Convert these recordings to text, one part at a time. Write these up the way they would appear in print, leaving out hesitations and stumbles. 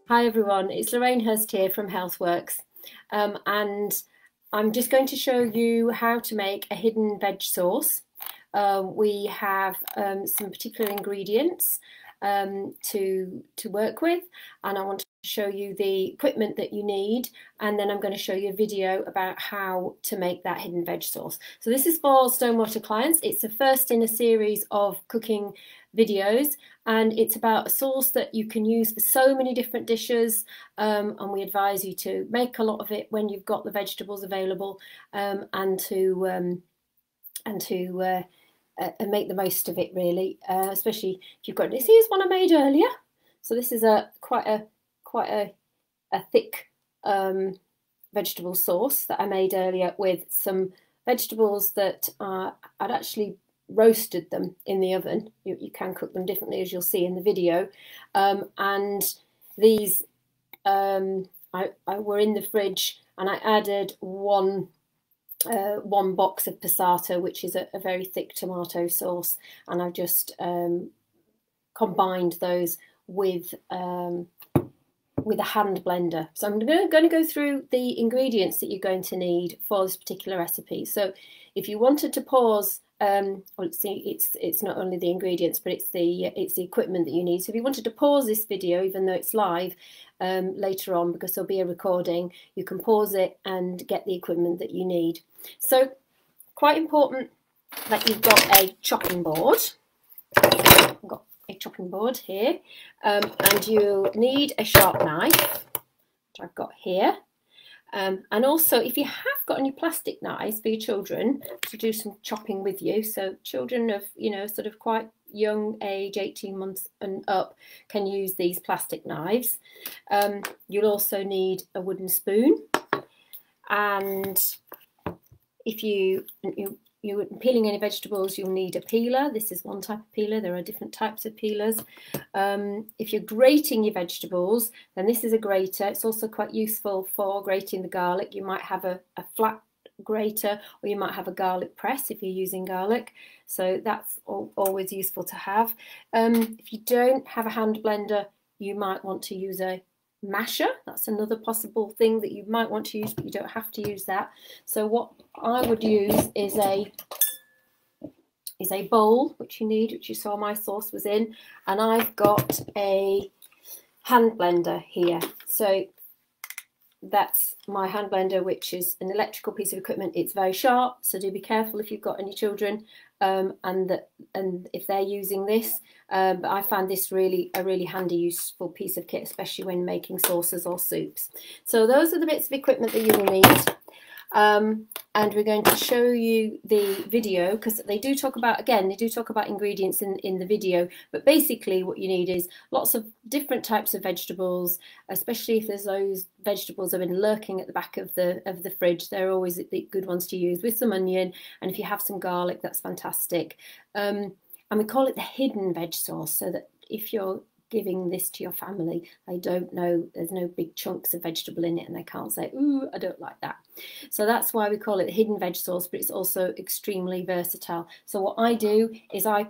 Hi everyone, it's Lorraine Hirst here from Healthworks, and I'm just going to show you how to make a hidden veg sauce. We have some particular ingredients to work with, and I want to show you the equipment that you need, and then I'm going to show you a video about how to make that hidden veg sauce. So this is for stonewater clients. It's the first in a series of cooking videos, and it's about a sauce that you can use for so many different dishes, and we advise you to make a lot of it when you've got the vegetables available, and make the most of it, really, especially if you've got this. Here's one I made earlier. So this is quite a thick vegetable sauce that I made earlier with some vegetables that I'd actually roasted them in the oven. You can cook them differently, as you'll see in the video, and these I were in the fridge, and I added one box of passata, which is a very thick tomato sauce, and I've just combined those with a hand blender. So I'm going to go through the ingredients that you're going to need for this particular recipe. So if you wanted to pause, well, it's not only the ingredients, but it's the equipment that you need. So if you wanted to pause this video, even though it's live, later on, because there'll be a recording, you can pause it and get the equipment that you need. So quite important that you've got a chopping board. I've got a chopping board here, and you need a sharp knife, which I've got here. And also, if you have got any plastic knives for your children to do some chopping with you, so children of, sort of quite young age, 18 months and up, can use these plastic knives. You'll also need a wooden spoon, and if you're peeling any vegetables, you'll need a peeler. This is one type of peeler. There are different types of peelers. If you're grating your vegetables, then this is a grater. It's also quite useful for grating the garlic. You might have a flat grater, or you might have a garlic press if you're using garlic. So that's always useful to have. If you don't have a hand blender, you might want to use a masher. That's another possible thing that you might want to use, but you don't have to use that. So what I would use is a bowl, which you saw my sauce was in, and I've got a hand blender here. So that's my hand blender, which is an electrical piece of equipment. It's very sharp, so do be careful if you've got any children, and if they're using this. But I found this a really handy, useful piece of kit, especially when making sauces or soups. So those are the bits of equipment that you will need. And we're going to show you the video, because they do talk about ingredients in the video, but basically what you need is lots of different types of vegetables, especially if there's those vegetables that have been lurking at the back of the fridge. They're always the good ones to use, with some onion, and if you have some garlic, that's fantastic. And we call it the hidden veg sauce, so that if you're giving this to your family, they don't know, there's no big chunks of vegetable in it, and they can't say, ooh, I don't like that. So that's why we call it the hidden veg sauce, but it's also extremely versatile. So what I do is I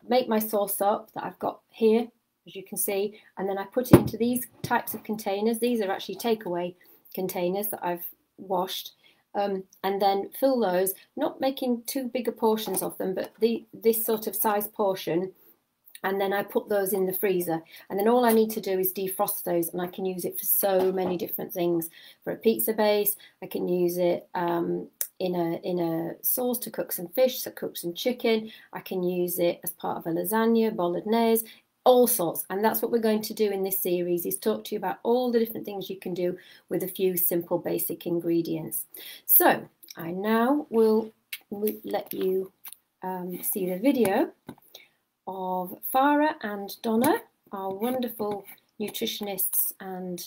make my sauce up that I've got here, as you can see, and then I put it into these types of containers. These are actually takeaway containers that I've washed, and then fill those, not making too big a portions of them, but this sort of size portion. And then I put those in the freezer, and then all I need to do is defrost those, and I can use it for so many different things. For a pizza base, I can use it in a sauce to cook some fish, to cook some chicken. I can use it as part of a lasagna, bolognese, all sorts. And that's what we're going to do in this series, is talk to you about all the different things you can do with a few simple basic ingredients. So I now will let you see the video of Farah and Donna, our wonderful nutritionists and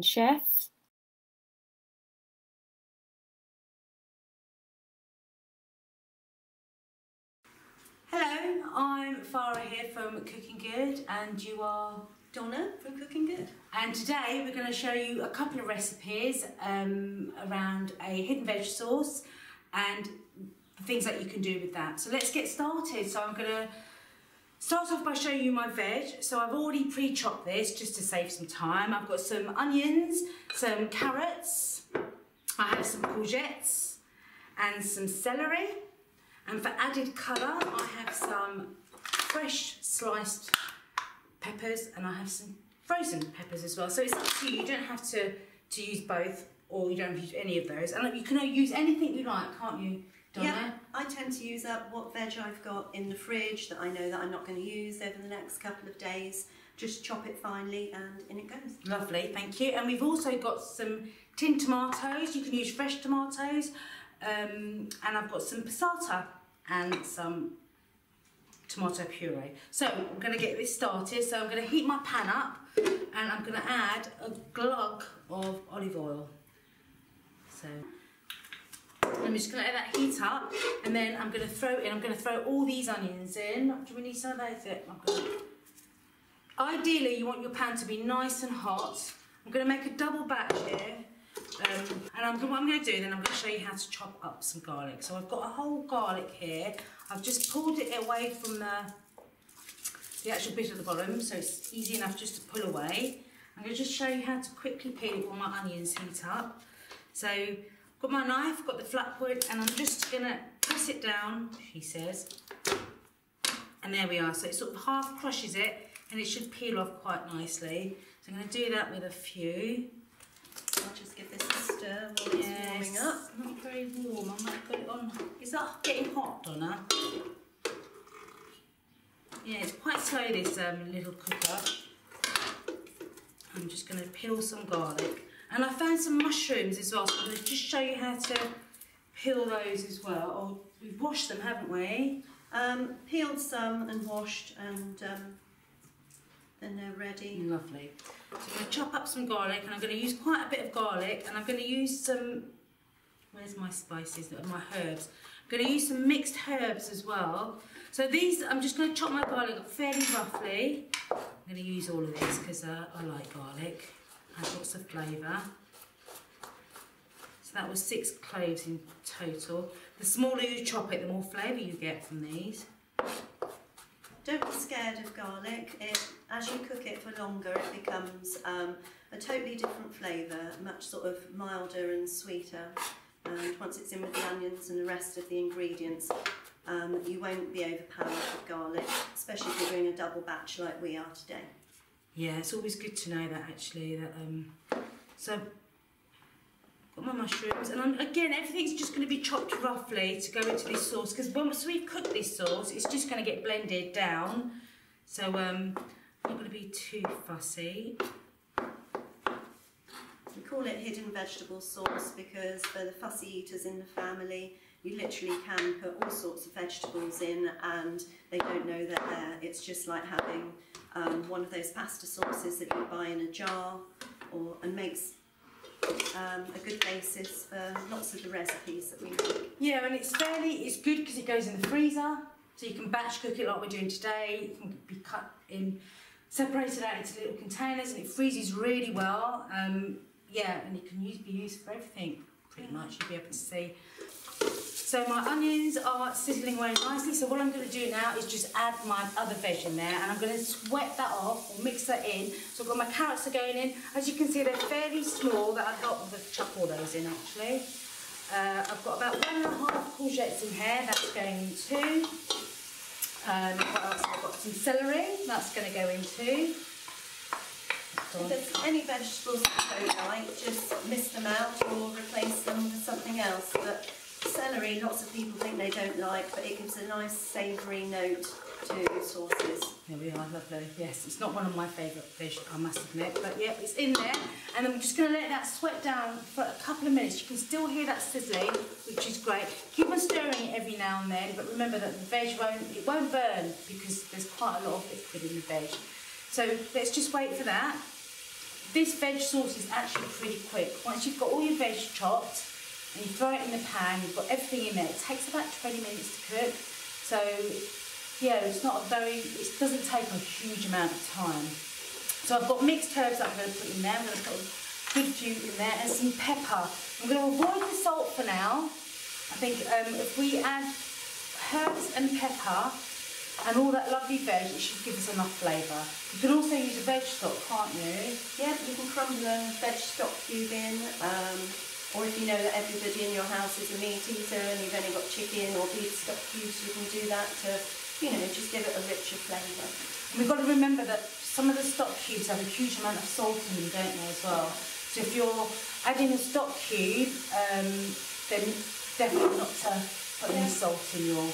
chefs. Hello, I'm Farah here from Cooking Good, and you are Donna from Cooking Good. And today we're going to show you a couple of recipes around a hidden veg sauce and things that you can do with that. So let's get started. So I'm going to Start off by showing you my veg. So I've already pre-chopped this just to save some time. I've got some onions, some carrots, I have some courgettes and some celery. And for added colour, I have some fresh sliced peppers and I have some frozen peppers as well. So it's up to you. You don't have to use both, or you don't have to use any of those. And you can use anything you like, can't you, Donna? Yeah, I tend to use up what veg I've got in the fridge that I know that I'm not going to use over the next couple of days. Just chop it finely and in it goes. Lovely, thank you. And we've also got some tinned tomatoes. You can use fresh tomatoes. And I've got some passata and some tomato puree. So I'm going to get this started. So I'm going to heat my pan up and I'm going to add a glug of olive oil. So I'm just going to let that heat up and then I'm going to throw all these onions in. Do we need some of those? Ideally you want your pan to be nice and hot. I'm going to make a double batch here. And what I'm going to do then, I'm going to show you how to chop up some garlic. So I've got a whole garlic here. I've just pulled it away from the actual bit at the bottom, so it's easy enough just to pull away. I'm going to just show you how to quickly peel it while my onions heat up. So I've got my knife, got the flat point, and I'm just going to press it down, she says. And there we are. So it sort of half crushes it, and it should peel off quite nicely. So I'm going to do that with a few. I'll just give this a stir while it's warming up. It's not very warm. I might put it on. Is that getting hot, Donna? Yeah, it's quite slow, this little cooker. I'm just going to peel some garlic. And I found some mushrooms as well, so I'm going to just show you how to peel those as well. Oh, we've washed them, haven't we? Peeled some and washed, and then they're ready. Lovely. So I'm going to chop up some garlic, and I'm going to use quite a bit of garlic, and I'm going to use some, where's my spices, my herbs. I'm going to use some mixed herbs as well. So these, I'm just going to chop my garlic up fairly roughly. I'm going to use all of this because I like garlic. Has lots of flavour. So that was 6 cloves in total. The smaller you chop it, the more flavour you get from these. Don't be scared of garlic. As you cook it for longer, it becomes a totally different flavour, much sort of milder and sweeter. And once it's in with the onions and the rest of the ingredients, you won't be overpowered with garlic, especially if you're doing a double batch like we are today. Yeah, it's always good to know that actually. So, got my mushrooms, and again, everything's just going to be chopped roughly to go into this sauce, because once we cook this sauce, it's just going to get blended down. So, I'm not going to be too fussy. We call it hidden vegetable sauce because for the fussy eaters in the family, you literally can put all sorts of vegetables in and they don't know they're there. It's just like having one of those pasta sauces that you buy in a jar, and makes a good basis for lots of the recipes that we make. Yeah, and it's good because it goes in the freezer, so you can batch cook it like we're doing today. It can be cut in, separated out into little containers, and it freezes really well. Yeah, and it can be used for everything, pretty much, you'll be able to see. So my onions are sizzling away nicely, so what I'm going to do now is just add my other veg in there, and I'm going to sweat that off, or mix that in. So I've got my carrots are going in. As you can see, they're fairly small. That'll help with chuck all those in, actually. I've got about 1.5 courgettes in here. That's going in too. What else? I've got some celery. That's going to go in too. If there's any vegetables that you don't like, just miss them out or replace them with something else. But celery, lots of people think they don't like, but it gives a nice savoury note to sauces. There we are, lovely. Yes, it's not one of my favourite fish, I must admit, but yeah, it's in there. And I'm just going to let that sweat down for a couple of minutes. You can still hear that sizzling, which is great. Keep on stirring it every now and then, but remember that the veg won't burn because there's quite a lot of liquid in the veg. So let's just wait for that. This veg sauce is actually pretty quick. Once you've got all your veg chopped and you throw it in the pan, you've got everything in there. It takes about 20 minutes to cook. So yeah, it doesn't take a huge amount of time. So I've got mixed herbs that I'm going to put in there. I'm going to put a good few in there and some pepper. I'm going to avoid the salt for now. I think if we add herbs and pepper, and all that lovely veg, it should give us enough flavour. You can also use a veg stock, can't you? Yeah, you can crumble a veg stock cube in, or if you know that everybody in your house is a meat eater and you've only got chicken or beef stock cubes, you can do that to, you know, just give it a richer flavour. And we've got to remember that some of the stock cubes have a huge amount of salt in them, don't they, as well? So if you're adding a stock cube, then definitely not to put any salt in your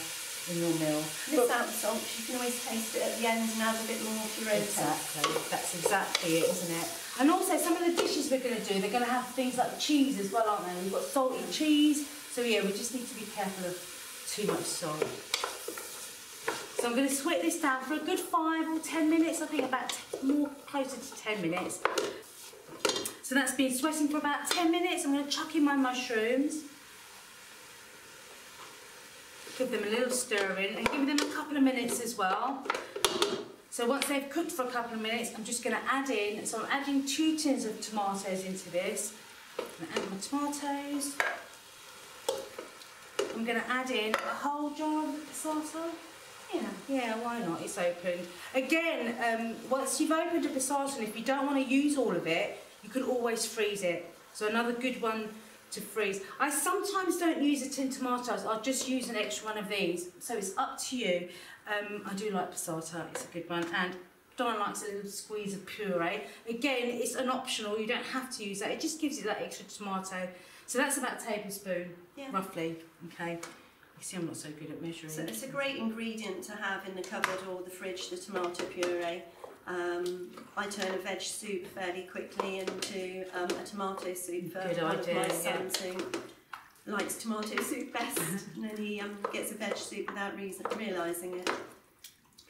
meal. Miss out the salt, you can always taste it at the end and add a bit more to your own taste. Exactly, that's exactly it, isn't it? And also some of the dishes we're going to do, they're going to have things like cheese as well, aren't they? We've got salted cheese, so yeah, we just need to be careful of too much salt. So I'm going to sweat this down for a good 5 or 10 minutes, I think about more closer to 10 minutes. So that's been sweating for about 10 minutes. I'm going to chuck in my mushrooms. Give them a little stir in and give them a couple of minutes as well. So once they've cooked for a couple of minutes, I'm just going to add in, so I'm adding 2 tins of tomatoes into this. I'm going to add my tomatoes. I'm going to add in a whole jar of passata. Yeah, why not? It's open. Again, once you've opened a passata, and if you don't want to use all of it, you can always freeze it. So another good one to freeze. I sometimes don't use a tin tomatoes, I'll just use an extra one of these. So it's up to you. I do like passata, it's a good one. And Donna likes a little squeeze of puree. Again, it's an optional, you don't have to use that. It just gives you that extra tomato. So that's about a tablespoon, roughly. Okay. You see, I'm not so good at measuring. So it's a great ingredient to have in the cupboard or the fridge, the tomato puree. I turn a veg soup fairly quickly into a tomato soup for one of my sons who likes tomato soup best, and then he gets a veg soup without realising it.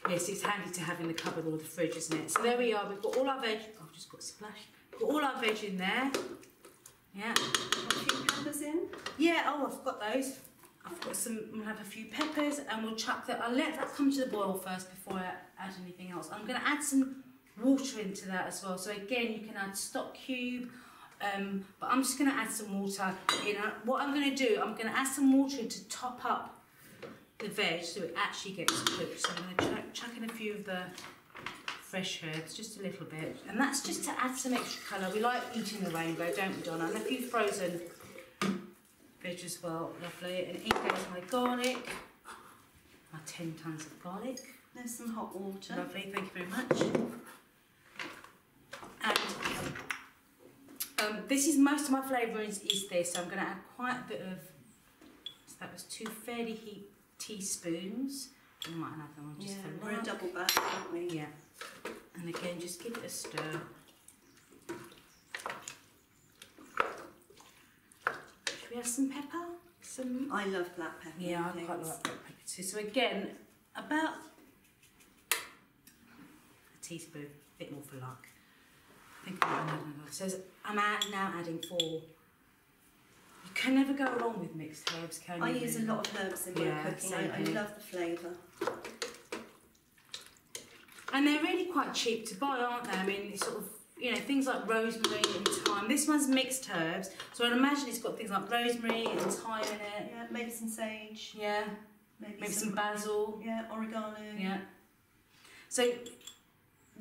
Yes, it's handy to have in the cupboard or the fridge, isn't it? So there we are, we've got all our veg. Oh, I've just got a splash. We've got all our veg in there. Yeah. Got a few peppers in? Yeah, oh, I've got those. I've got some, we'll have a few peppers and we'll chuck that. I'll let that come to the boil first before I add anything else. I'm going to add some water into that as well. So again, you can add stock cube, but I'm just going to add some water. You know, what I'm going to do, I'm going to add some water in to top up the veg so it actually gets cooked. So I'm going to chuck in a few of the fresh herbs, just a little bit. And that's just to add some extra colour. We like eating the rainbow, don't we, Donna? And a few frozen veg as well, lovely. And in goes my garlic, my 10 tons of garlic. There's some hot water. Lovely, thank you very much. And this is, most of my flavourings is this, so I'm going to add quite a bit of, so that was 2 fairly heaped teaspoons. I might add them on just for we're a double batch, aren't we? Yeah. And again, just give it a stir. We have some pepper. I love black pepper. Yeah, I quite like black pepper too. So again, about a teaspoon, a bit more for luck. I think I'm adding another. So I'm now adding 4. You can never go wrong with mixed herbs, can you? I use a lot of herbs in my cooking. I love the flavour. And they're really quite cheap to buy, aren't they? I mean, it's sort of, you know, things like rosemary and thyme. This one's mixed herbs, so I'd imagine it's got things like rosemary and thyme in it. Yeah, maybe some sage. Yeah. Maybe some basil. Yeah, oregano. Yeah. So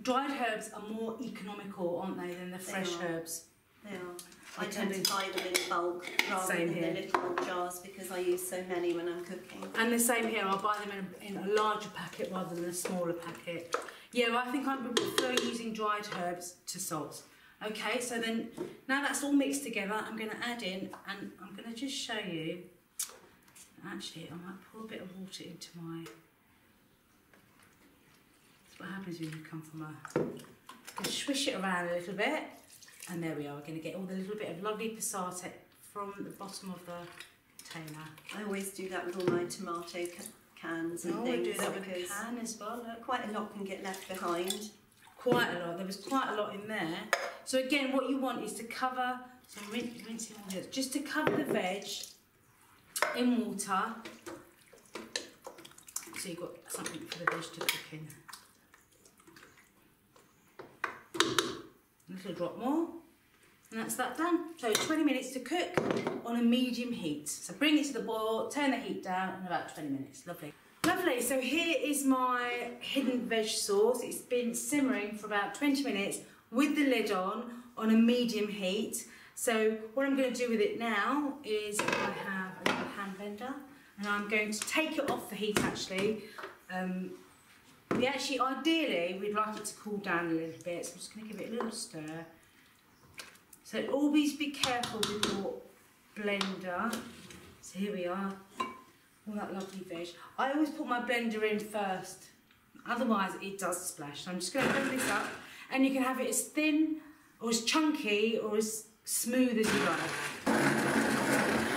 dried herbs are more economical, aren't they, than the fresh herbs? They are. I tend to buy them in bulk rather than the little jars because I use so many when I'm cooking. And the same here, I'll buy them in a larger packet rather than a smaller packet. Yeah, well, I think I would prefer using dried herbs to salt. Okay, so then, now that's all mixed together, I'm going to add in, and I'm going to just show you, actually, I might pour a bit of water into my, that's what happens when you come from a, just swish it around a little bit, and there we are, we're going to get all the little bit of lovely passata from the bottom of the container. I always do that with all my tomato cans and things. I do that with a can as well, look. Quite a lot can get left behind. Quite a lot, there was quite a lot in there. So again, what you want is to cover, so rinsing all this, just to cover the veg in water. So you've got something for the veg to cook in. A little drop more, and that's that done. So 20 minutes to cook on a medium heat. So bring it to the boil, turn the heat down in about 20 minutes. Lovely. Lovely, so here is my hidden veg sauce. It's been simmering for about 20 minutes with the lid on a medium heat. So what I'm going to do with it now is I have a little hand blender and I'm going to take it off the heat actually. Ideally, we'd like it to cool down a little bit, so I'm just going to give it a little stir. So always be careful with your blender. So here we are. All that lovely veg. I always put my blender in first, otherwise it does splash. So I'm just going to open this up, and you can have it as thin or as chunky or as smooth as you like.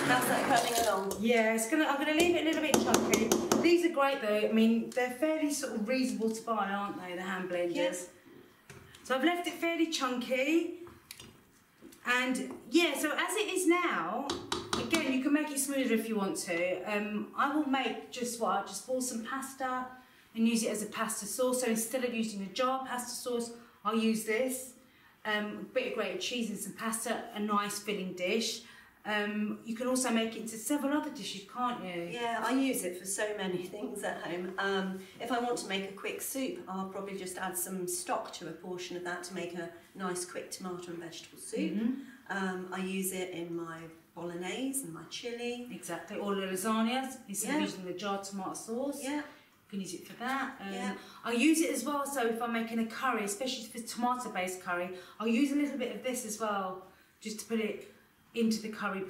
How's that coming along? Yeah, I'm going to leave it a little bit chunky. These are great though. I mean, they're fairly sort of reasonable to buy, aren't they? The hand blenders. Yes. So I've left it fairly chunky, and yeah. So as it is now. Again, you can make it smoother if you want to. I will make just boil some pasta and use it as a pasta sauce. So instead of using a jar pasta sauce, I'll use this. A bit of grated cheese and some pasta, a nice filling dish. You can also make it into several other dishes, can't you? Yeah, I use it for so many things at home. If I want to make a quick soup, I'll probably just add some stock to a portion of that to make a nice quick tomato and vegetable soup. I use it in my bolognese and my chilli. Exactly, or the lasagnas, instead of using the jar tomato sauce. Yeah. You can use it for that. I use it as well, so if I'm making a curry, especially if it's tomato-based curry, I'll use a little bit of this as well, just to put it into the curry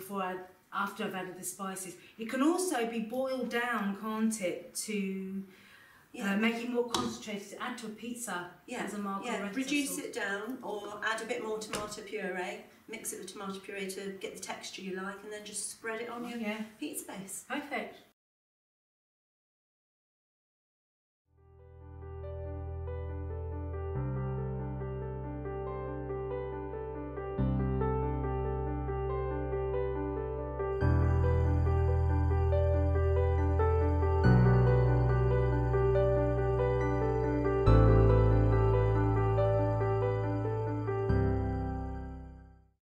after I've added the spices. It can also be boiled down, can't it, to make it more concentrated, to add to a pizza as a margarita reduce sauce. it down or add a bit more tomato puree, mix it with tomato puree to get the texture you like, and then just spread it on your pizza base. Okay,